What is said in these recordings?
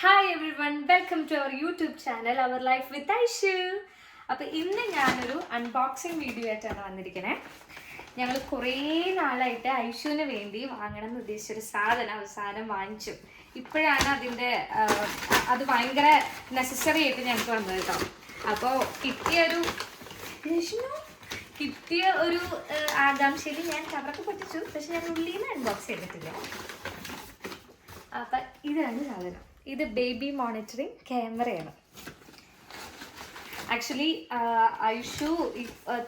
Hi everyone, welcome to our YouTube channel our life with Aishu. അപ്പോൾ ഇന്ന് ഞാനൊരു unboxing video ആയിട്ടാണ് വന്നിരിക്കുന്നത്. ഞങ്ങൾ കുറേ നാളായിട്ട് ഐഷുവിന് വേണ്ടി വാങ്ങണം എന്ന് ഉദ്ദേശിച്ചൊരു സാധനം വാങ്ങിച്ചു. ഇപ്പോഴാണ് അത് ഭയങ്കര നെസസറി ആയിട്ട് ഞങ്ങൾക്ക് വന്നത് കേട്ടോ. അപ്പോൾ കിട്ടിയ ഒരു ആകാംക്ഷയിൽ ഞാൻ കവറൊക്കെ പൊട്ടിച്ചു, പക്ഷെ ഞാൻ ഉള്ളിൽ നിന്ന് അൺബോക്സ് ചെയ്തിട്ടില്ല. അപ്പം ഇതാണ് സാധനം. ഇത് ബേബി മോണിറ്ററിങ് ക്യാമറയാണ്. ആക്ച്വലി ഐഷു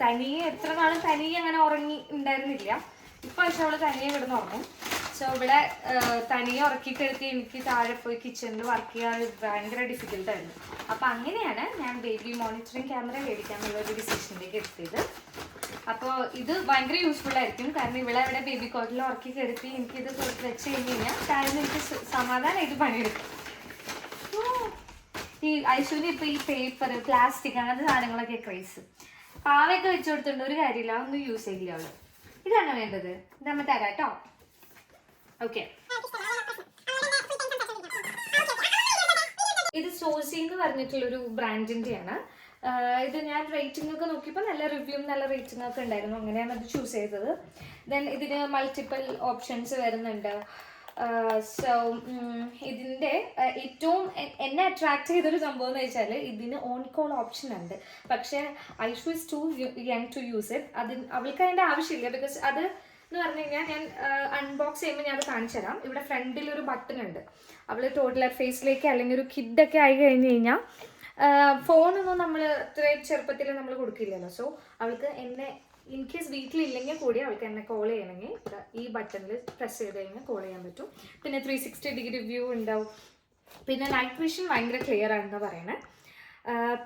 തനിയെ എത്ര നാളും തനിയെ അങ്ങനെ ഉറങ്ങി ഉണ്ടായിരുന്നില്ല. ഇപ്പം പക്ഷെ അവൾ തനിയെ കിടന്ന് ഉറങ്ങും. സോ ഇവിടെ തനിയെ ഉറക്കിക്കെടുത്തി എനിക്ക് താഴെ പോയി കിച്ചണിൽ വർക്ക് ചെയ്യാൻ ഭയങ്കര ഡിഫിക്കൽട്ടായിരുന്നു. അപ്പം അങ്ങനെയാണ് ഞാൻ ബേബി മോണിറ്ററിങ് ക്യാമറ മേടിക്കാമെന്നുള്ളൊരു ഡിസിഷനിലേക്ക് എത്തിയത്. അപ്പോൾ ഇത് ഭയങ്കര യൂസ്ഫുൾ ആയിരിക്കും. കാരണം ഇവിടെ ബേബി കോട്ടിൽ ഉറക്കി കിടത്തി എനിക്കിത് വെച്ച് കഴിഞ്ഞ് കഴിഞ്ഞാൽ താഴ്ന്ന് എനിക്ക് സമാധാനമായിട്ട് പണിയെടുക്കും. ഈ ഐഷുവിന് ഇപ്പോൾ ഈ പേപ്പർ, പ്ലാസ്റ്റിക് അങ്ങനത്തെ സാധനങ്ങളൊക്കെ ക്രൈസ്. പാവയൊക്കെ വെച്ച് കൊടുത്തിട്ടുണ്ട്, ഒരു കാര്യമില്ല, ഒന്നും യൂസ് ചെയ്യില്ല അവള്. ഇതാണ് വേണ്ടത്, ഇത് നമ്മൾ തരാം കേട്ടോ. ഓക്കെ, ഇത് സോസി എന്ന് പറഞ്ഞിട്ടുള്ളൊരു ബ്രാൻഡിൻ്റെയാണ്. ഇത് ഞാൻ റേറ്റിംഗ് ഒക്കെ നോക്കിയപ്പോൾ നല്ല റിവ്യൂ നല്ല റേറ്റിംഗ് ഒക്കെ ഉണ്ടായിരുന്നു. അങ്ങനെയാണ് അത് ചൂസ് ചെയ്തത്. ദെൻ ഇതിന് മൾട്ടിപ്പിൾ ഓപ്ഷൻസ് വരുന്നുണ്ട്. സോ ഇതിൻ്റെ ഏറ്റവും എന്നെ അട്രാക്ട് ചെയ്തൊരു സംഭവം എന്ന് വെച്ചാൽ ഇതിന് ഓൺ കോൾ ഓപ്ഷൻ ഉണ്ട്. പക്ഷേ Aishu is too young to use it. അവൾക്ക് അതിൻ്റെ ആവശ്യമില്ല. ബിക്കോസ് അത് എന്ന് പറഞ്ഞു കഴിഞ്ഞാൽ ഞാൻ അൺബോക്സ് ചെയ്യുമ്പോൾ ഞാൻ അത് കാണിച്ചു തരാം. ഇവിടെ ഫ്രണ്ടിലൊരു ബട്ടൺ ഉണ്ട്. അവൾ ടോട്ടലർ ഫേസിലേക്ക് അല്ലെങ്കിൽ ഒരു കിഡൊക്കെ ആയി കഴിഞ്ഞ് കഴിഞ്ഞാൽ ഫോണൊന്നും നമ്മൾ ഇത്രയും ചെറുപ്പത്തിൽ നമ്മൾ കൊടുക്കില്ലല്ലോ. സോ അവൾക്ക് എന്നെ ഇൻ കേസ് വീട്ടിലില്ലെങ്കിൽ കൂടി അവൾക്ക് എന്നെ കോൾ ചെയ്യണമെങ്കിൽ ഈ ബട്ടണിൽ പ്രസ് ചെയ്ത് കഴിഞ്ഞാൽ കോൾ ചെയ്യാൻ പറ്റും. പിന്നെ 360 ഡിഗ്രി വ്യൂ ഉണ്ടാവും. പിന്നെ നൈറ്റ് വിഷൻ ഭയങ്കര ക്ലിയർ ആണെന്ന് പറയണേ.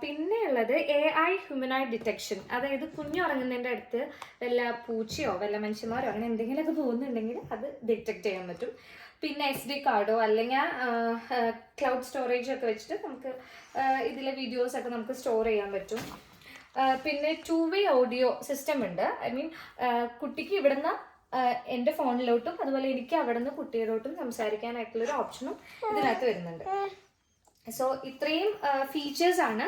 പിന്നെ ഉള്ളത് AI ഹ്യൂമനോയിഡ് ഡിറ്റക്ഷൻ. അതായത് കുഞ്ഞുറങ്ങുന്നതിൻ്റെ അടുത്ത് വല്ല പൂച്ചയോ വല്ല മനുഷ്യന്മാരോ അങ്ങനെ എന്തെങ്കിലുമൊക്കെ പോകുന്നുണ്ടെങ്കിൽ അത് ഡിറ്റക്ട് ചെയ്യാൻ പറ്റും. പിന്നെ SD കാർഡോ അല്ലെങ്കിൽ ക്ലൗഡ് സ്റ്റോറേജോ ഒക്കെ വെച്ചിട്ട് നമുക്ക് ഇതിലെ വീഡിയോസൊക്കെ നമുക്ക് സ്റ്റോർ ചെയ്യാൻ പറ്റും. പിന്നെ 2-way ഓഡിയോ സിസ്റ്റം ഉണ്ട്. ഐ മീൻ കുട്ടിക്ക് ഇവിടുന്ന് എൻ്റെ ഫോണിലോട്ടും അതുപോലെ എനിക്ക് അവിടെ നിന്ന് കുട്ടിയോട്ടും സംസാരിക്കാനായിട്ടുള്ളൊരു ഓപ്ഷനും ഇതിനകത്ത് വരുന്നുണ്ട്. സോ ഇത്രയും ഫീച്ചേഴ്സ് ആണ്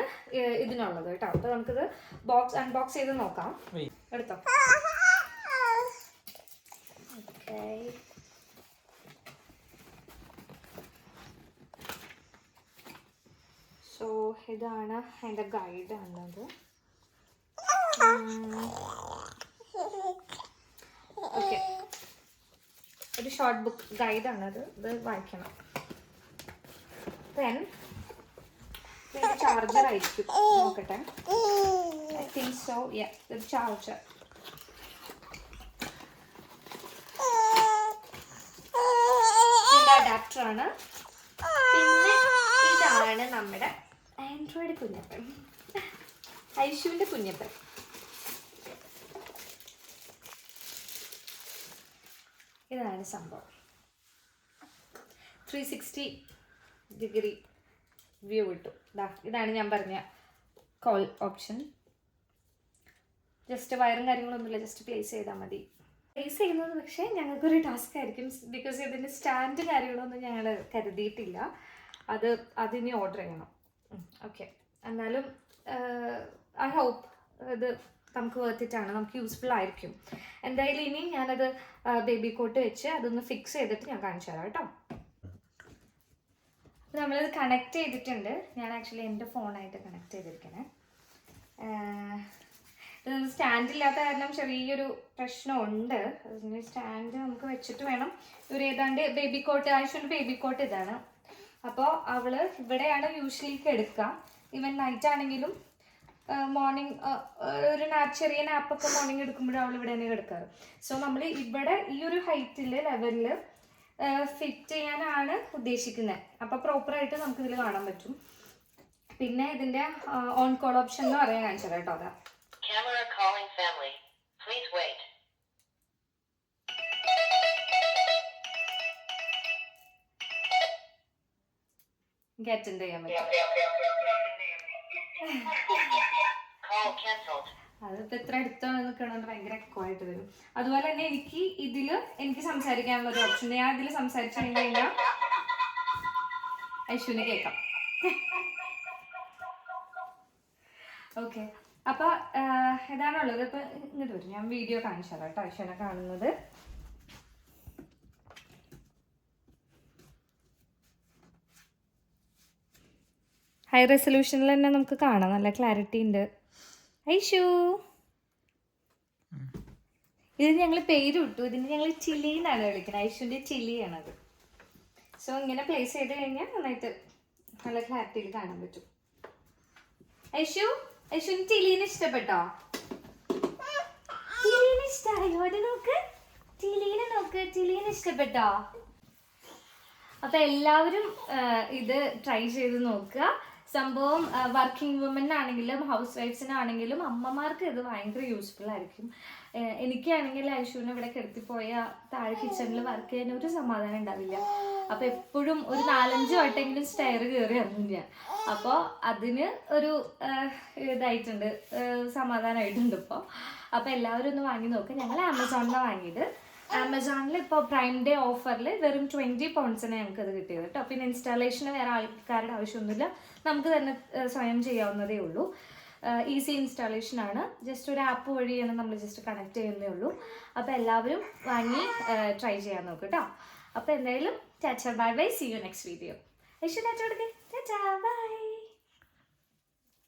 ഇതിനുള്ളത് കേട്ടോ. അപ്പോൾ നമുക്കിത് അൺബോക്സ് ചെയ്ത് നോക്കാം. എടുത്തോ. ഓക്കെ, സോ ഇതാണ് എൻ്റെ ഗൈഡ് ആണത്. ഓക്കെ, ഒരു ഷോർട്ട് ബുക്ക് ഗൈഡാണത്. ഇത് വായിക്കണം. ദെൻ ചാർജർ ആയിരിക്കും, നോക്കട്ടെ. I think so. ഒരു ചാർജർ. ഇതിൻ്റെ അഡാപ്റ്ററാണ്. പിന്നെ ഇതാണ് നമ്മുടെ ആൻഡ്രോയിഡ് കുഞ്ഞപ്പൻ, ഐഷുവിൻ്റെ കുഞ്ഞപ്പൻ. ഇതാണ് സംഭവം. 360 ഡിഗ്രി വ്യൂ കിട്ടും. ഇതാണ് ഞാൻ പറഞ്ഞ കോൾ ഓപ്ഷൻ. ജസ്റ്റ് വയറും കാര്യങ്ങളൊന്നുമില്ല, ജസ്റ്റ് പ്ലേസ് ചെയ്താൽ മതി. പ്ലേസ് ചെയ്യുന്നത് പക്ഷേ ഞങ്ങൾക്കൊരു ടാസ്ക് ആയിരിക്കും. ബിക്കോസ് ഇതിൻ്റെ സ്റ്റാൻഡ് കാര്യങ്ങളൊന്നും ഞങ്ങൾ കരുതിയിട്ടില്ല. അതിനി ഓർഡർ ചെയ്യണം. ഓക്കെ, എന്നാലും ഐ ഹോപ്പ് ഇത് നമുക്ക് വർത്തിട്ടാണ്, നമുക്ക് യൂസ്ഫുൾ ആയിരിക്കും. എന്തായാലും ഇനി ഞാനത് ബേബി കോട്ട് വെച്ച് അതൊന്ന് ഫിക്സ് ചെയ്തിട്ട് ഞാൻ കാണിച്ചു തരാം കേട്ടോ. നമ്മളിത് കണക്ട് ചെയ്തിട്ടുണ്ട്. ഞാൻ ആക്ച്വലി എൻ്റെ ഫോണായിട്ട് കണക്ട് ചെയ്തിരിക്കണേ. ഇത് സ്റ്റാൻഡില്ലാത്ത കാരണം ചെറിയൊരു പ്രശ്നമുണ്ട്. അതിന് സ്റ്റാൻഡ് നമുക്ക് വെച്ചിട്ട് വേണം. ഏതാണ്ട് ബേബി കോട്ട്, ആവശ്യമുള്ള ബേബി കോട്ട് ഇതാണ്. അപ്പോൾ അവൾ ഇവിടെയാണ് യൂഷ്വലി എടുക്കുക. ഈവൻ നൈറ്റ് ആണെങ്കിലും മോർണിംഗ് ഒരു ചെറിയ നാപ്പൊക്കെ മോർണിംഗ് എടുക്കുമ്പോഴും അവൾ ഇവിടെ തന്നെ കിടക്കാറ്. സോ നമ്മൾ ഇവിടെ ഈ ഒരു ഹൈറ്റിൽ ലെവലിൽ ഫിറ്റ് ചെയ്യാനാണ് ഉദ്ദേശിക്കുന്നത്. അപ്പോൾ പ്രോപ്പറായിട്ട് നമുക്ക് ഇതിൽ കാണാൻ പറ്റും. പിന്നെ ഇതിൻ്റെ ഓൺ കോൾ ഓപ്ഷൻ എന്ന് പറയാൻ കാണിച്ചത് കേട്ടോ. അതാ അറ്റൻഡ് ചെയ്യാൻ പറ്റും. അതിപ്പോൾ എത്ര അടുത്താണ് നിൽക്കണമെന്ന് ഭയങ്കര എക്കോയായിട്ട് വരും. അതുപോലെ തന്നെ എനിക്ക് സംസാരിക്കാനുള്ള ഒരു ഓപ്ഷൻ. ഞാൻ ഇതിൽ സംസാരിച്ചു കഴിഞ്ഞാൽ ഐശുവിന് കേൾക്കാം. ഓക്കെ, അപ്പോൾ ഇതാണുള്ളത്. ഇപ്പം ഇങ്ങോട്ട് വരും, ഞാൻ വീഡിയോ കാണിച്ചു തരാം കേട്ടോ. ഐശുവിനെ കാണുന്നത് ഹൈ റെസൊല്യൂഷനിൽ തന്നെ നമുക്ക് കാണാം, നല്ല ക്ലാരിറ്റി ഉണ്ട്. ഐഷു, ഇതിന് ഞങ്ങൾ പേര് വിട്ടു, ഇതിന് ഞങ്ങൾ ചില്ലി എന്നാണ് വിളിക്കുന്നത്. ഐഷുവിൻ്റെ ചില്ലിയാണത്. സോ ഇങ്ങനെ പ്ലേസ് ചെയ്ത് കഴിഞ്ഞാൽ നന്നായിട്ട് നല്ല ക്ലാരിറ്റിയിൽ കാണാൻ പറ്റും. ഐഷുവിന് ചില്ലീനെ ഇഷ്ടപ്പെട്ടോ? ചില്ലീനെ ഇഷ്ടമായോ? അത് നോക്ക്, ചില്ലീനെ ഇഷ്ടപ്പെട്ടോ? അപ്പം എല്ലാവരും ഇത് ട്രൈ ചെയ്ത് നോക്കുക. സംഭവം വർക്കിംഗ് വുമൻ ആണെങ്കിലും ഹൗസ് വൈഫ്സിനാണെങ്കിലും അമ്മമാർക്ക് ഇത് ഭയങ്കര യൂസ്ഫുൾ ആയിരിക്കും. എനിക്കാണെങ്കിൽ ഐശുവിനെ ഇവിടെ കിടത്തിപ്പോയ താഴെ കിച്ചണിൽ വർക്ക് ചെയ്യാൻ ഒരു സമാധാനം ഉണ്ടാവില്ല. അപ്പോൾ എപ്പോഴും ഒരു 4-5 വട്ടെങ്കിലും സ്റ്റെയർ കയറി ഇറങ്ങും ഞാൻ. അപ്പോൾ അതിന് ഒരു ഇതായിട്ടുണ്ട്, സമാധാനമായിട്ടുണ്ട് ഇപ്പോൾ. അപ്പോൾ എല്ലാവരും ഒന്ന് വാങ്ങി നോക്കുക. ഞങ്ങൾ ആമസോണിലാണ് വാങ്ങിയത്. ആമസോണിൽ ഇപ്പോൾ പ്രൈം ഡേ ഓഫറിൽ വെറും 20 പൗണ്ട്സിന് ഞങ്ങൾക്കത് കിട്ടിയത് കേട്ടോ. പിന്നെ ഇൻസ്റ്റാളേഷന് വേറെ ആൾക്കാരുടെ ആവശ്യമൊന്നുമില്ല, നമുക്ക് തന്നെ സ്വയം ചെയ്യാവുന്നതേ ഉള്ളൂ. ഈസി ഇൻസ്റ്റാളേഷനാണ്, ജസ്റ്റ് ഒരു ആപ്പ് വഴിയാണ് നമ്മൾ ജസ്റ്റ് കണക്ട് ചെയ്യുന്നതേ ഉള്ളൂ. അപ്പോൾ എല്ലാവരും വാങ്ങി ട്രൈ ചെയ്യാൻ നോക്കും കേട്ടോ. അപ്പോൾ എന്തായാലും tata bye bye, see you next video. Tata by.